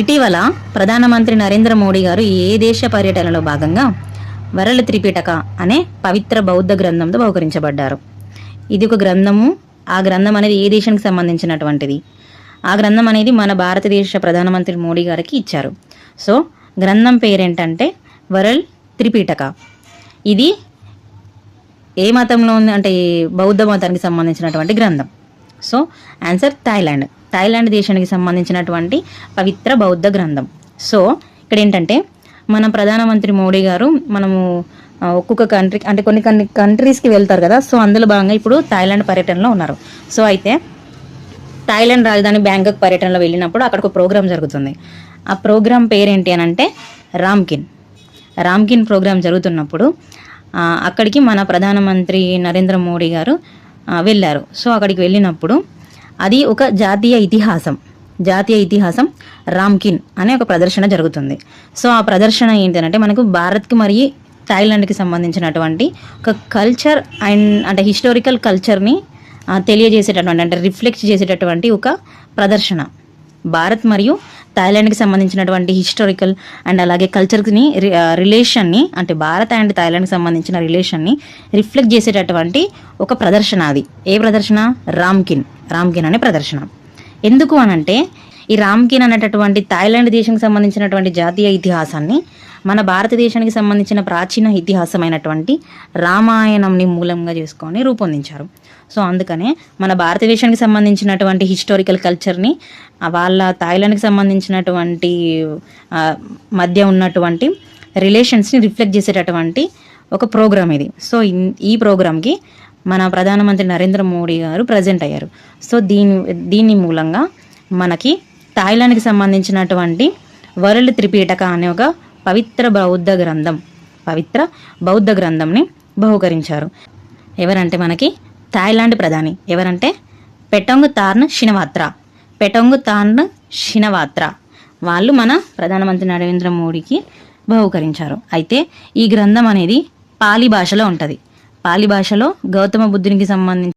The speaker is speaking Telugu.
ఇటీవల ప్రధానమంత్రి నరేంద్ర మోడీ గారు ఏ దేశ పర్యటనలో భాగంగా వరల త్రిపిటక అనే పవిత్ర బౌద్ధ గ్రంథంతో బహుకరించబడ్డారు. ఇది ఒక గ్రంథము. ఆ గ్రంథం అనేది ఏ దేశానికి సంబంధించినటువంటిది? ఆ గ్రంథం అనేది మన భారతదేశ ప్రధానమంత్రి మోడీ గారికి ఇచ్చారు. సో గ్రంథం పేరేంటంటే వరల్ త్రిపిటక. ఇది ఏ మతంలో ఉంది అంటే బౌద్ధ మతానికి సంబంధించినటువంటి గ్రంథం. సో ఆన్సర్ థాయిలాండ్ దేశానికి సంబంధించినటువంటి పవిత్ర బౌద్ధ గ్రంథం. సో ఇక్కడ ఏంటంటే మన ప్రధానమంత్రి మోడీ గారు మనము ఒక్కొక్క కంట్రీ అంటే కొన్ని కంట్రీస్కి వెళ్తారు కదా. సో అందులో భాగంగా ఇప్పుడు థాయిలాండ్ పర్యటనలో ఉన్నారు. సో అయితే థాయిలాండ్ రాజధాని బ్యాంకాక్ పర్యటనలో వెళ్ళినప్పుడు అక్కడ ఒక ప్రోగ్రాం జరుగుతుంది. ఆ ప్రోగ్రాం పేరేంటి అని అంటే రామ్కిన్ ప్రోగ్రాం జరుగుతున్నప్పుడు అక్కడికి మన ప్రధానమంత్రి నరేంద్ర మోడీ గారు వెళ్ళారు. సో అక్కడికి వెళ్ళినప్పుడు అది ఒక జాతీయ ఇతిహాసం రామ్కిన్ అనే ఒక ప్రదర్శన జరుగుతుంది. సో ఆ ప్రదర్శన ఏంటంటే మనకు భారత్కి మరియు థాయిలాండ్కి సంబంధించినటువంటి ఒక కల్చర్ అండ్ అంటే హిస్టారికల్ కల్చర్ని తెలియజేసేటటువంటి అంటే రిఫ్లెక్ట్ చేసేటటువంటి ఒక ప్రదర్శన. భారత్ మరియు థాయిలాండ్కి సంబంధించినటువంటి హిస్టారికల్ అండ్ అలాగే కల్చర్ని రిలేషన్ని అంటే భారత్ అండ్ థాయిలాండ్కి సంబంధించిన రిలేషన్ని రిఫ్లెక్ట్ చేసేటటువంటి ఒక ప్రదర్శన. అది ఏ ప్రదర్శన? రామ్కిన్ అనే ప్రదర్శన. ఎందుకు అనంటే ఈ రామ్కిన్ అనేటటువంటి థాయిలాండ్ దేశానికి సంబంధించినటువంటి జాతీయ ఇతిహాసాన్ని మన భారతదేశానికి సంబంధించిన ప్రాచీన ఇతిహాసమైనటువంటి రామాయణంని మూలంగా చేసుకొని రూపొందించారు. సో అందుకనే మన భారతదేశానికి సంబంధించినటువంటి హిస్టారికల్ కల్చర్ని వాళ్ళ థాయిలాండ్కి సంబంధించినటువంటి మధ్య ఉన్నటువంటి రిలేషన్స్ని రిఫ్లెక్ట్ చేసేటటువంటి ఒక ప్రోగ్రామ్ ఇది. సో ఈ ప్రోగ్రామ్కి మన ప్రధానమంత్రి నరేంద్ర మోడీ గారు ప్రజెంట్ అయ్యారు. సో దీని మూలంగా మనకి థాయిలాండ్కి సంబంధించినటువంటి వరల్డ్ త్రిపీటక అనే ఒక పవిత్ర బౌద్ధ గ్రంథంని బహుకరించారు. ఎవరంటే మనకి థాయిలాండ్ ప్రధాని ఎవరంటే పెటొంగ్ తార్న్ షినవాత్ర వాళ్ళు మన ప్రధానమంత్రి నరేంద్ర మోడీకి బహుకరించారు. అయితే ఈ గ్రంథం అనేది పాలీ భాషలో ఉంటుంది. పాలీ భాషలో గౌతమ బుద్ధునికి సంబంధించి